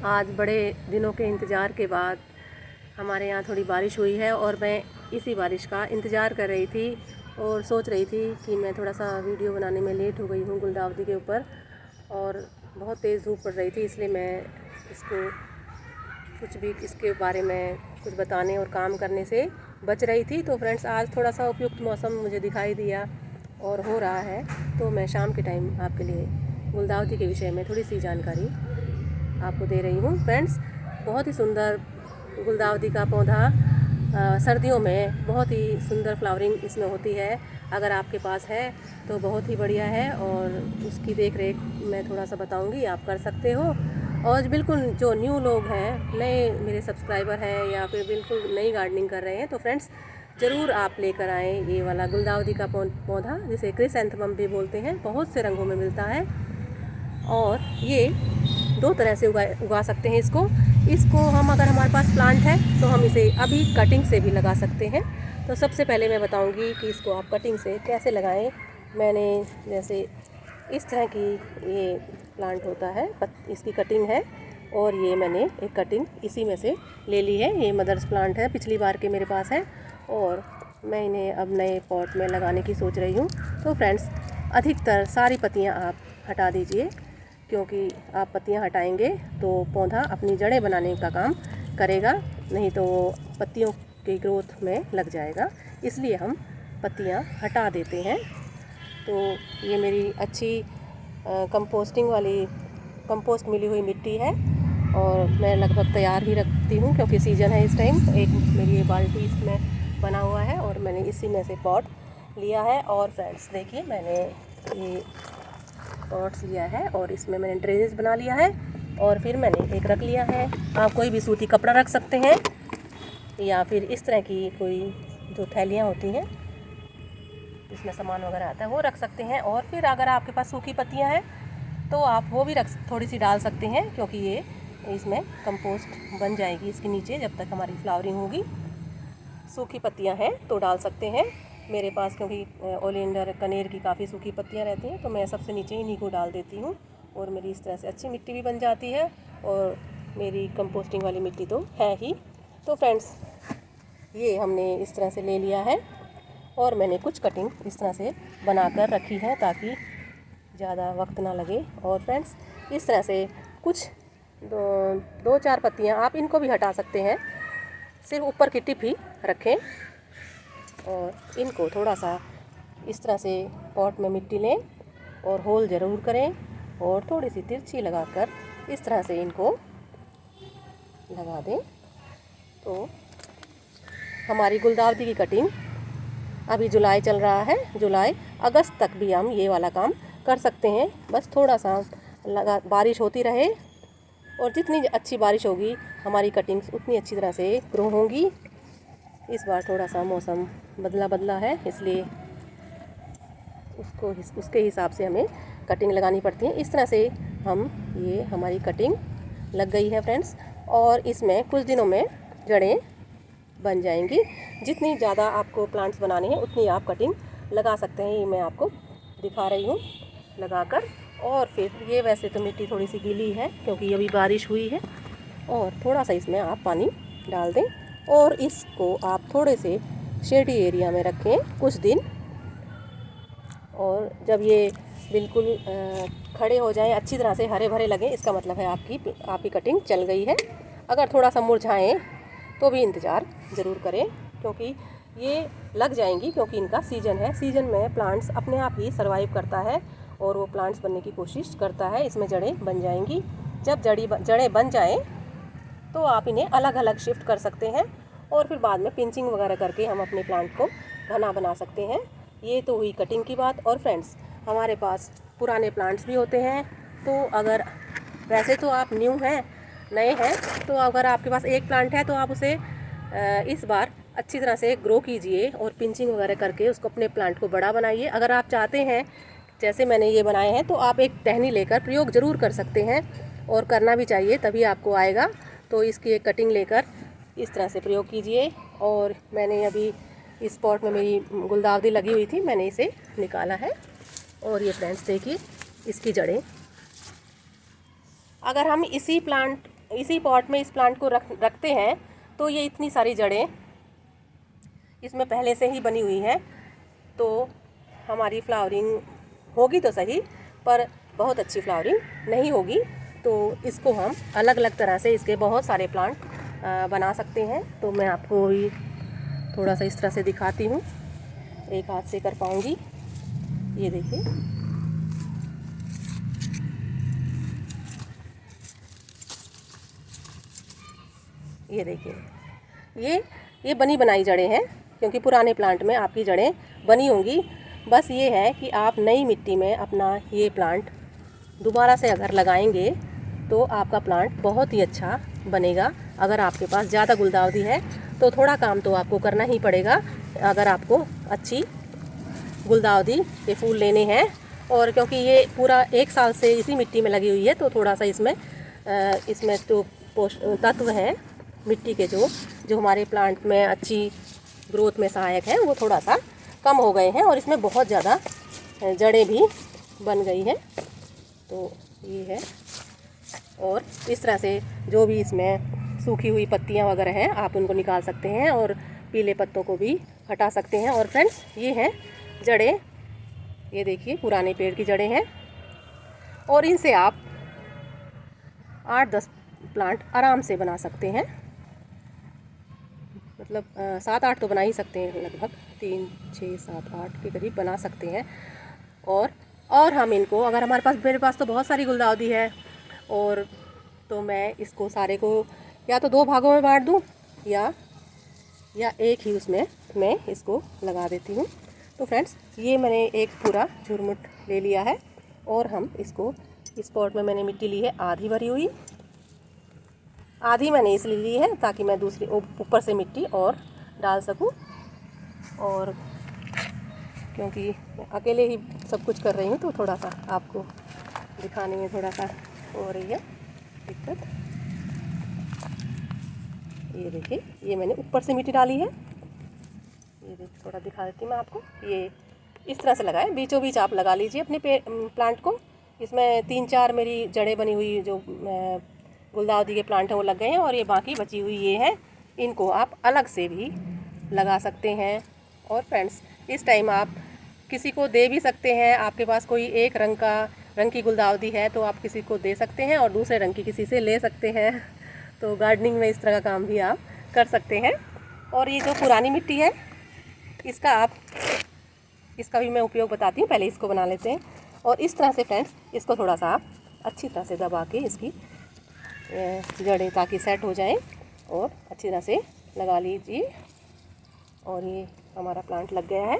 आज बड़े दिनों के इंतज़ार के बाद हमारे यहाँ थोड़ी बारिश हुई है और मैं इसी बारिश का इंतज़ार कर रही थी और सोच रही थी कि मैं थोड़ा सा वीडियो बनाने में लेट हो गई हूँ गुलदाउदी के ऊपर। और बहुत तेज़ धूप पड़ रही थी, इसलिए मैं इसको कुछ भी इसके बारे में कुछ बताने और काम करने से बच रही थी। तो फ्रेंड्स, आज थोड़ा सा उपयुक्त मौसम मुझे दिखाई दिया और हो रहा है, तो मैं शाम के टाइम आपके लिए गुलदाउदी के विषय में थोड़ी सी जानकारी आपको दे रही हूँ। फ्रेंड्स, बहुत ही सुंदर गुलदाउदी का पौधा सर्दियों में बहुत ही सुंदर फ्लावरिंग इसमें होती है। अगर आपके पास है तो बहुत ही बढ़िया है और उसकी देख रेख मैं थोड़ा सा बताऊंगी, आप कर सकते हो। और बिल्कुल जो न्यू लोग हैं, नए मेरे सब्सक्राइबर हैं या फिर बिल्कुल नई गार्डनिंग कर रहे हैं, तो फ्रेंड्स ज़रूर आप लेकर आएँ ये वाला गुलदाउदी का पौधा, जिसे क्रिसैंथेमम भी बोलते हैं। बहुत से रंगों में मिलता है और ये दो तरह से उगा सकते हैं इसको हम, अगर हमारे पास प्लांट है तो हम इसे अभी कटिंग से भी लगा सकते हैं। तो सबसे पहले मैं बताऊंगी कि इसको आप कटिंग से कैसे लगाएं। मैंने जैसे इस तरह की ये प्लांट होता है, इसकी कटिंग है और ये मैंने एक कटिंग इसी में से ले ली है। ये मदर्स प्लांट है, पिछली बार के मेरे पास है और मैं इन्हें अब नए पॉट में लगाने की सोच रही हूँ। तो फ्रेंड्स, अधिकतर सारी पत्तियाँ आप हटा दीजिए, क्योंकि आप पत्तियां हटाएंगे तो पौधा अपनी जड़ें बनाने का काम करेगा, नहीं तो वो पत्तियों की ग्रोथ में लग जाएगा। इसलिए हम पत्तियां हटा देते हैं। तो ये मेरी अच्छी कंपोस्ट मिली हुई मिट्टी है और मैं लगभग तैयार ही रखती हूँ, क्योंकि सीज़न है इस टाइम। एक मेरी ये बाल्टी इसमें बना हुआ है और मैंने इसी में से पॉट लिया है। और फ्रेंड्स देखिए, मैंने ये पॉट्स लिया है और इसमें मैंने ड्रेनेज बना लिया है और फिर मैंने एक रख लिया है। आप कोई भी सूती कपड़ा रख सकते हैं या फिर इस तरह की कोई जो थैलियाँ होती हैं जिसमें सामान वगैरह आता है वो रख सकते हैं। और फिर अगर आपके पास सूखी पत्तियाँ हैं तो आप वो भी थोड़ी सी डाल सकते हैं, क्योंकि ये इसमें कंपोस्ट बन जाएगी इसके नीचे जब तक हमारी फ्लावरिंग होगी। सूखी पत्तियाँ हैं तो डाल सकते हैं। मेरे पास क्योंकि ओलिएंडर कनेर की काफ़ी सूखी पत्तियाँ रहती हैं, तो मैं सबसे नीचे इन्हीं को डाल देती हूँ और मेरी इस तरह से अच्छी मिट्टी भी बन जाती है और मेरी कंपोस्टिंग वाली मिट्टी तो है ही। तो फ्रेंड्स, ये हमने इस तरह से ले लिया है और मैंने कुछ कटिंग इस तरह से बनाकर रखी है ताकि ज़्यादा वक्त ना लगे। और फ्रेंड्स, इस तरह से कुछ दो चार पत्तियाँ आप इनको भी हटा सकते हैं, सिर्फ ऊपर की टिप ही रखें और इनको थोड़ा सा इस तरह से पॉट में मिट्टी लें और होल ज़रूर करें और थोड़ी सी तिरछी लगाकर इस तरह से इनको लगा दें। तो हमारी गुलदाउदी की कटिंग, अभी जुलाई चल रहा है, जुलाई अगस्त तक भी हम ये वाला काम कर सकते हैं। बस थोड़ा सा बारिश होती रहे और जितनी अच्छी बारिश होगी हमारी कटिंग्स उतनी अच्छी तरह से ग्रो होंगी। इस बार थोड़ा सा मौसम बदला है, इसलिए उसके हिसाब से हमें कटिंग लगानी पड़ती है। इस तरह से ये हमारी कटिंग लग गई है फ्रेंड्स, और इसमें कुछ दिनों में जड़ें बन जाएंगी। जितनी ज़्यादा आपको प्लांट्स बनाने हैं उतनी आप कटिंग लगा सकते हैं। ये मैं आपको दिखा रही हूँ लगाकर। और फिर ये वैसे तो मिट्टी थोड़ी सी गीली है क्योंकि अभी बारिश हुई है, और थोड़ा सा इसमें आप पानी डाल दें और इसको आप थोड़े से शेडी एरिया में रखें कुछ दिन। और जब ये बिल्कुल खड़े हो जाएं, अच्छी तरह से हरे भरे लगें, इसका मतलब है आपकी कटिंग चल गई है। अगर थोड़ा सा मुरझाएं तो भी इंतज़ार ज़रूर करें, क्योंकि ये लग जाएंगी, क्योंकि इनका सीज़न है। सीज़न में प्लांट्स अपने आप ही सर्वाइव करता है और वो प्लांट्स बनने की कोशिश करता है। इसमें जड़ें बन जाएंगी। जब जड़ें बन जाएं तो आप इन्हें अलग अलग शिफ्ट कर सकते हैं और फिर बाद में पिंचिंग वगैरह करके हम अपने प्लांट को घना बना सकते हैं। ये तो हुई कटिंग की बात। और फ्रेंड्स, हमारे पास पुराने प्लांट्स भी होते हैं, तो अगर वैसे तो आप नए हैं, तो अगर आपके पास एक प्लांट है तो आप उसे इस बार अच्छी तरह से ग्रो कीजिए और पिंचिंग वगैरह करके उसको अपने प्लांट को बड़ा बनाइए। अगर आप चाहते हैं, जैसे मैंने ये बनाए हैं, तो आप एक टहनी लेकर प्रयोग ज़रूर कर सकते हैं और करना भी चाहिए, तभी आपको आएगा। तो इसकी एक कटिंग लेकर इस तरह से प्रयोग कीजिए। और मैंने अभी इस पॉट में मेरी गुलदाउदी लगी हुई थी, मैंने इसे निकाला है और ये फ्रेंड्स देखिए इसकी जड़ें। अगर हम इसी प्लांट इसी पॉट में इस प्लांट को रखते हैं तो ये इतनी सारी जड़ें इसमें पहले से ही बनी हुई हैं, तो हमारी फ्लावरिंग होगी तो सही, पर बहुत अच्छी फ्लावरिंग नहीं होगी। तो इसको हम अलग अलग तरह से इसके बहुत सारे प्लांट बना सकते हैं। तो मैं आपको भी थोड़ा सा इस तरह से दिखाती हूँ, एक हाथ से कर पाऊँगी। ये देखिए, ये देखिए, ये बनी बनाई जड़ें हैं, क्योंकि पुराने प्लांट में आपकी जड़ें बनी होंगी। बस ये है कि आप नई मिट्टी में अपना ये प्लांट दोबारा से अगर लगाएंगे तो आपका प्लांट बहुत ही अच्छा बनेगा। अगर आपके पास ज़्यादा गुलदाउदी है तो थोड़ा काम तो आपको करना ही पड़ेगा, अगर आपको अच्छी गुलदाउदी के फूल लेने हैं। और क्योंकि ये पूरा 1 साल से इसी मिट्टी में लगी हुई है, तो थोड़ा सा इसमें तो तत्व हैं मिट्टी के जो हमारे प्लांट में अच्छी ग्रोथ में सहायक है, वो थोड़ा सा कम हो गए हैं और इसमें बहुत ज़्यादा जड़ें भी बन गई हैं। तो ये है, और इस तरह से जो भी इसमें सूखी हुई पत्तियां वगैरह हैं आप उनको निकाल सकते हैं और पीले पत्तों को भी हटा सकते हैं। और फ्रेंड्स, ये हैं जड़ें, ये देखिए पुराने पेड़ की जड़ें हैं, और इनसे आप 8-10 प्लांट आराम से बना सकते हैं। मतलब 7-8 तो बना ही सकते हैं, लगभग 3, 6, 7, 8 के करीब बना सकते हैं। और हम इनको, अगर मेरे पास तो बहुत सारी गुलदाउदी है, और तो मैं इसको सारे को या तो 2 भागों में बांट दूं या एक ही उसमें मैं इसको लगा देती हूँ। तो फ्रेंड्स, ये मैंने एक पूरा झुरमुट ले लिया है, और हम इसको, इस पॉट में मैंने मिट्टी ली है आधी भरी हुई, आधी मैंने इसलिए ली है ताकि मैं दूसरी ऊपर से मिट्टी और डाल सकूं। और क्योंकि मैं अकेले ही सब कुछ कर रही हूँ, तो थोड़ा सा आपको दिखाने में थोड़ा सा हो रही है दिक्कत। ये देखिए, ये मैंने ऊपर से मिट्टी डाली है, ये देखिए, थोड़ा दिखा देती हूँ मैं आपको। ये इस तरह से लगाए, बीचों बीच आप लगा लीजिए अपने प्लांट को। इसमें 3-4 मेरी जड़ें बनी हुई जो गुलदाउदी के प्लांट हैं वो लग गए हैं, और ये बाकी बची हुई ये है, इनको आप अलग से भी लगा सकते हैं। और फ्रेंड्स, इस टाइम आप किसी को दे भी सकते हैं। आपके पास कोई एक रंग की गुलदाउदी है तो आप किसी को दे सकते हैं, और दूसरे रंग की किसी से ले सकते हैं। तो गार्डनिंग में इस तरह का काम भी आप कर सकते हैं। और ये जो पुरानी मिट्टी है, इसका भी मैं उपयोग बताती हूँ। पहले इसको बना लेते हैं, और इस तरह से फ्रेंड्स, इसको थोड़ा सा आप अच्छी तरह से दबा के इसकी जड़ें ताकि सेट हो जाएं, और अच्छी तरह से लगा लीजिए। और ये हमारा प्लांट लग गया है,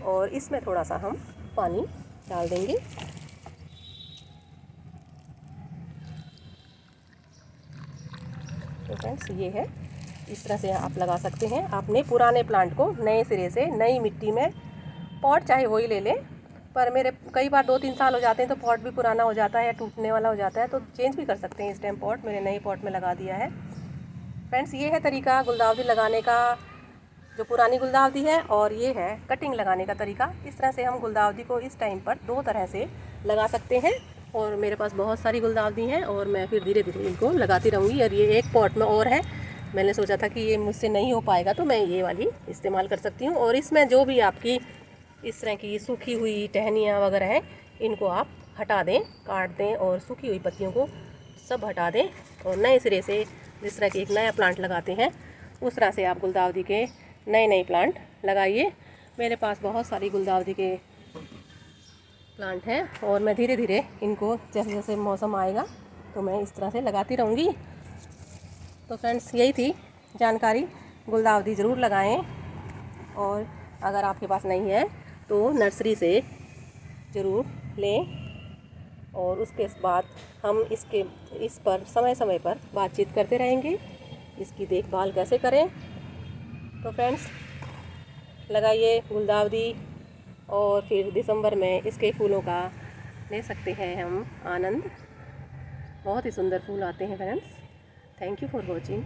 और इसमें थोड़ा सा हम पानी डाल देंगे। तो फ्रेंड्स, ये है, इस तरह से आप लगा सकते हैं अपने पुराने प्लांट को नए सिरे से, नई मिट्टी में। पॉट चाहे वही ले लें, पर मेरे कई बार 2-3 साल हो जाते हैं तो पॉट भी पुराना हो जाता है या टूटने वाला हो जाता है, तो चेंज भी कर सकते हैं। इस टाइम पॉट मैंने नए पॉट में लगा दिया है। फ्रेंड्स, ये है तरीका गुलदाउदी लगाने का, जो पुरानी गुलदाउदी है, और ये है कटिंग लगाने का तरीका। इस तरह से हम गुलदाउदी को इस टाइम पर 2 तरह से लगा सकते हैं। और मेरे पास बहुत सारी गुलदाउदी हैं, और मैं फिर धीरे धीरे इनको लगाती रहूँगी। और ये एक पॉट में और है, मैंने सोचा था कि ये मुझसे नहीं हो पाएगा, तो मैं ये वाली इस्तेमाल कर सकती हूँ। और इसमें जो भी आपकी इस तरह की सूखी हुई टहनियाँ वगैरह हैं, इनको आप हटा दें, काट दें, और सूखी हुई पत्तियों को सब हटा दें, और नए सिरे से जिस तरह की एक नया प्लांट लगाते हैं उस तरह से आप गुलदाउदी के नए प्लांट लगाइए। मेरे पास बहुत सारी गुलदाउदी के प्लांट हैं, और मैं धीरे धीरे इनको जैसे जैसे मौसम आएगा तो मैं इस तरह से लगाती रहूँगी। तो फ्रेंड्स, यही थी जानकारी। गुलदाउदी ज़रूर लगाएं, और अगर आपके पास नहीं है तो नर्सरी से ज़रूर लें। और उसके बाद हम इस पर समय समय पर बातचीत करते रहेंगे, इसकी देखभाल कैसे करें। तो फ्रेंड्स, लगाइए गुलदाउदी, और फिर दिसंबर में इसके फूलों का ले सकते हैं हम आनंद। बहुत ही सुंदर फूल आते हैं friends. Thank you for watching.